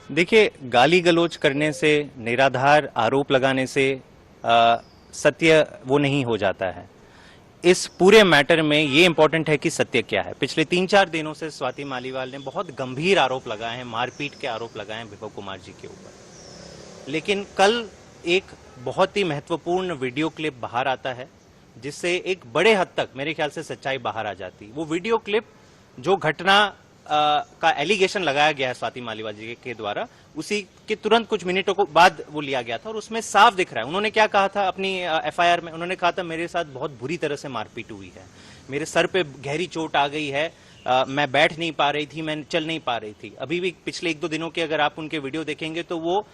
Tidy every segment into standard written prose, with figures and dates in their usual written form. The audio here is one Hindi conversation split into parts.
देखिए, गाली गलौज करने से, निराधार आरोप लगाने से सत्य वो नहीं हो जाता है। इस पूरे मैटर में ये इंपॉर्टेंट है कि सत्य क्या है। पिछले 3-4 दिनों से स्वाति मालीवाल ने बहुत गंभीर आरोप लगाए हैं, मारपीट के आरोप लगाए हैं विभव कुमार जी के ऊपर। लेकिन कल एक बहुत ही महत्वपूर्ण वीडियो क्लिप बाहर आता है जिससे एक बड़े हद तक मेरे ख्याल से सच्चाई बाहर आ जाती। वो वीडियो क्लिप जो घटना का एलिगेशन लगाया गया है स्वाति मालीवाल जी के द्वारा, उसी के तुरंत कुछ मिनटों को बाद वो लिया गया था और उसमें साफ दिख रहा है। उन्होंने क्या कहा था अपनी एफआईआर में? उन्होंने कहा था मेरे साथ बहुत बुरी तरह से मारपीट हुई है, मेरे सर पे गहरी चोट आ गई है, मैं बैठ नहीं पा रही थी, मैं चल नहीं पा रही थी। अभी भी पिछले 1-2 दिनों के अगर आप उनके वीडियो देखेंगे तो वो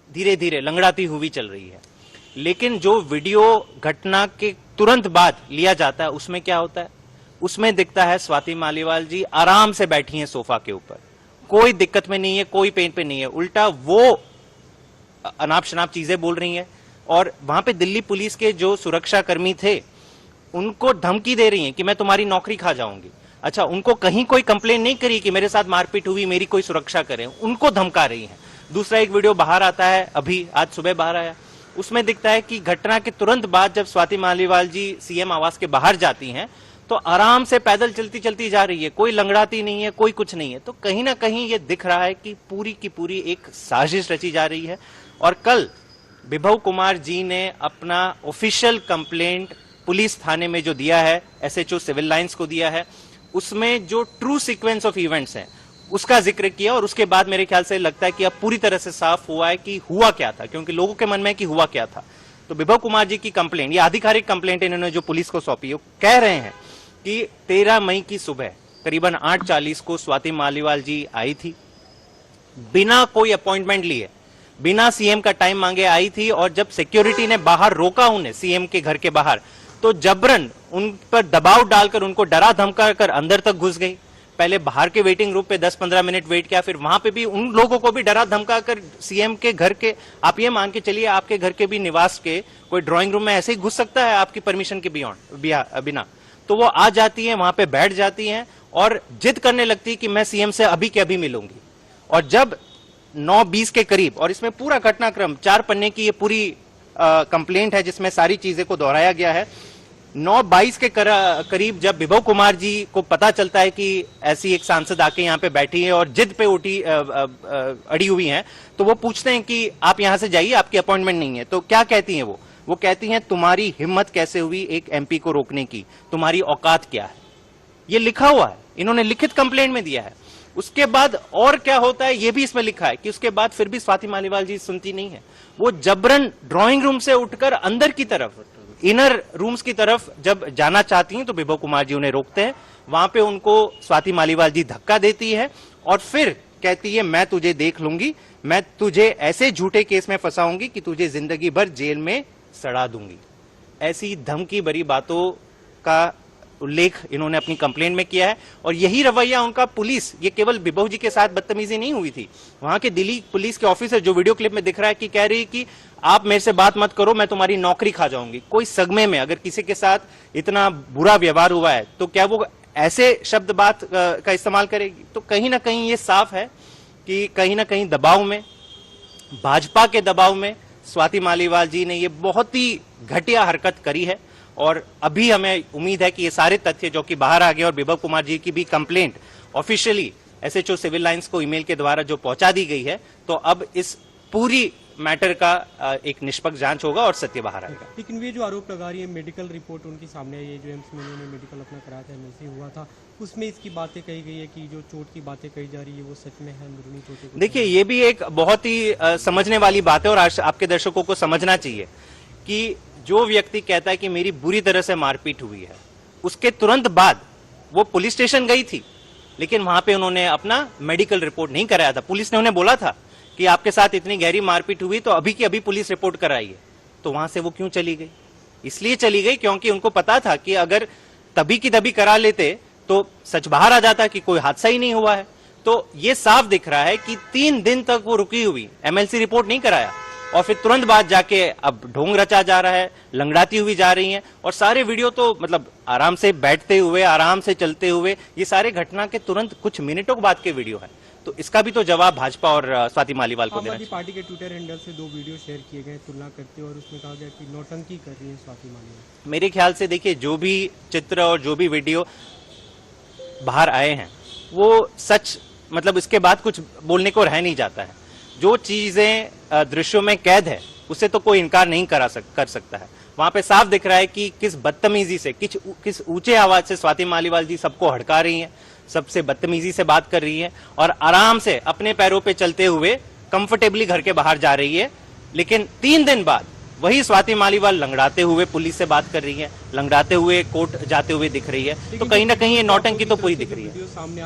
धीरे धीरे लंगड़ाती हुई चल रही है। लेकिन जो वीडियो घटना के तुरंत बाद लिया जाता है उसमें क्या होता है? उसमें दिखता है स्वाति मालीवाल जी आराम से बैठी हैं सोफा के ऊपर, कोई दिक्कत में नहीं है, कोई पेन पे नहीं है, उल्टा वो अनाप शनाप चीजें बोल रही हैं। और वहां पे दिल्ली पुलिस के जो सुरक्षा कर्मी थे उनको धमकी दे रही हैं कि मैं तुम्हारी नौकरी खा जाऊंगी। अच्छा, उनको कहीं कोई कंप्लेन नहीं करी कि मेरे साथ मारपीट हुई, मेरी कोई सुरक्षा करे, उनको धमका रही हैं। दूसरा एक वीडियो बाहर आता है, अभी आज सुबह बाहर आया, उसमें दिखता है कि घटना के तुरंत बाद जब स्वाति मालीवाल जी सीएम आवास के बाहर जाती हैं तो आराम से पैदल चलती चलती जा रही है, कोई लंगड़ाती नहीं है, कोई कुछ नहीं है। तो कहीं ना कहीं ये दिख रहा है कि पूरी की पूरी एक साजिश रची जा रही है। और कल विभव कुमार जी ने अपना ऑफिशियल कंप्लेंट पुलिस थाने में जो दिया है, एसएचओ सिविल लाइंस को दिया है, उसमें जो ट्रू सीक्वेंस ऑफ इवेंट्स हैं उसका जिक्र किया। और उसके बाद मेरे ख्याल से लगता है कि अब पूरी तरह से साफ हुआ है कि हुआ क्या था, क्योंकि लोगों के मन में कि हुआ क्या था। तो विभव कुमार जी की कंप्लेंट, ये आधिकारिक कंप्लेंट इन्होंने जो पुलिस को सौंपी, वो कह रहे हैं कि 13 मई की सुबह करीबन 8:40 को स्वाति मालीवाल जी आई थी, बिना कोई अपॉइंटमेंट लिए, बिना सीएम का टाइम मांगे आई थी। और जब सिक्योरिटी ने बाहर रोका उन्हें सीएम के घर के बाहर, तो जबरन उन पर दबाव डालकर उनको डरा धमका कर अंदर तक घुस गई। पहले बाहर के वेटिंग रूम पे 10-15 मिनट वेट किया, फिर वहां पे भी उन लोगों को भी डरा धमका कर सीएम के घर के, आप ये मान के चलिए आपके घर के भी निवास के कोई ड्राइंग रूम में ऐसे ही घुस सकता है आपकी परमिशन के बिना? तो वो आ जाती है, वहां पे बैठ जाती हैं और जिद करने लगती है कि मैं सीएम से अभी के अभी मिलूंगी। और जब 9:20 के करीब, और इसमें पूरा घटनाक्रम 4 पन्ने की ये पूरी कंप्लेंट है जिसमें सारी चीजें को दोहराया गया है। 9:22 के करीब जब विभव कुमार जी को पता चलता है कि ऐसी एक सांसद आके यहाँ पे बैठी है और जिद पे अड़ी हुई हैं, तो वो पूछते हैं कि आप यहां से जाइए, आपकी अपॉइंटमेंट नहीं है। तो क्या कहती हैं वो कहती हैं तुम्हारी हिम्मत कैसे हुई एक एमपी को रोकने की, तुम्हारी औकात क्या है? ये लिखा हुआ है, इन्होंने लिखित कंप्लेंट में दिया है। उसके बाद और क्या होता है ये भी इसमें लिखा है कि उसके बाद फिर भी स्वाति मालीवाल जी सुनती नहीं है। वो जबरन ड्राइंग रूम से उठकर अंदर की तरफ, इनर रूम्स की तरफ जब जाना चाहती हैं तो विभव कुमार जी उन्हें रोकते हैं। वहां पे उनको स्वाति मालीवाल जी धक्का देती है और फिर कहती है मैं तुझे देख लूंगी, मैं तुझे ऐसे झूठे केस में फंसाऊंगी कि तुझे जिंदगी भर जेल में सड़ा दूंगी। ऐसी धमकी भरी बातों का उल्लेख इन्होंने अपनी कंप्लेंट में किया है। और यही रवैया उनका पुलिस, ये केवल विभव जी के साथ बदतमीजी नहीं हुई थी, वहां के दिल्ली पुलिस के ऑफिसर जो वीडियो क्लिप में दिख रहा है कि कह रही कि आप मेरे से बात मत करो, मैं तुम्हारी नौकरी खा जाऊंगी। कोई सदमे में अगर किसी के साथ इतना बुरा व्यवहार हुआ है तो क्या वो ऐसे शब्द बात का इस्तेमाल करेगी? तो कहीं ना कहीं ये साफ है कि कहीं ना कहीं दबाव में, भाजपा के दबाव में स्वाति मालीवाल जी ने ये बहुत ही घटिया हरकत करी है। और अभी हमें उम्मीद है कि ये सारे तथ्य जो कि बाहर आ गए और विभव कुमार जी की भी complaint officially SHO Civil Lines को ईमेल के द्वारा जो पहुंचा दी गई है, तो अब इस पूरी मैटर का एक निष्पक्ष जांच होगा और सत्य बाहर आएगा। लेकिन वे जो आरोप लगा रही है, मेडिकल रिपोर्ट उनकी सामने है, ये जो एम्स में उन्होंने मेडिकल अपना कराया था, एमएलसी हुआ था, उसमें इसकी बातें कही गई है कि जो चोट की बातें कही जा रही है वो सच में है, अंदरूनी चोटें। देखिए, ये भी एक बहुत ही समझने वाली बात है और आपके दर्शकों को समझना चाहिए कि जो व्यक्ति कहता है कि मेरी बुरी तरह से मारपीट हुई है, उसके तुरंत बाद वो पुलिस स्टेशन गई थी, लेकिन वहां पे उन्होंने अपना मेडिकल रिपोर्ट नहीं कराया था। पुलिस ने उन्हें बोला था कि आपके साथ इतनी गहरी मारपीट हुई तो अभी की अभी पुलिस रिपोर्ट कराइए। तो वहां से वो क्यों चली गई? इसलिए चली गई क्योंकि उनको पता था कि अगर तभी की तभी करा लेते तो सच बाहर आ जाता कि कोई हादसा ही नहीं हुआ है। तो ये साफ दिख रहा है कि 3 दिन तक वो रुकी हुई, एमएलसी रिपोर्ट नहीं कराया और फिर तुरंत बाद जाके अब ढोंग रचा जा रहा है, लंगड़ाती हुई जा रही हैं। और सारे वीडियो तो मतलब आराम से बैठते हुए, आराम से चलते हुए, ये सारे घटना के तुरंत कुछ मिनटों बाद के वीडियो है। तो इसका भी तो जवाब भाजपा और स्वाति मालीवाल को आम देना आदमी पार्टी के ट्विटर हैंडल से 2 वीडियो शेयर किए गए तुलना करते हुए, और उसमें कहा गया कि नौटंकी कर रही है स्वाति मालीवाल। मेरे ख्याल से देखिए, जो भी चित्र और जो भी वीडियो बाहर आए हैं वो सच, मतलब इसके बाद कुछ बोलने को रह नहीं जाता है। जो चीजें दृश्यों में कैद है उससे तो कोई इनकार नहीं कर सकता है। वहां पे साफ दिख रहा है कि किस बदतमीजी से, किस ऊंचे आवाज से स्वाति मालीवाल जी सबको हड़का रही हैं, सबसे बदतमीजी से बात कर रही हैं और आराम से अपने पैरों पे चलते हुए कंफर्टेबली घर के बाहर जा रही है। लेकिन 3 दिन बाद वही स्वाति मालीवाल लंगड़ाते हुए पुलिस से बात कर रही है, लंगड़ाते हुए कोर्ट जाते हुए दिख रही है। तो कहीं ना कहीं ये नौटंकी तो पूरी दिख रही है। वीडियो सामने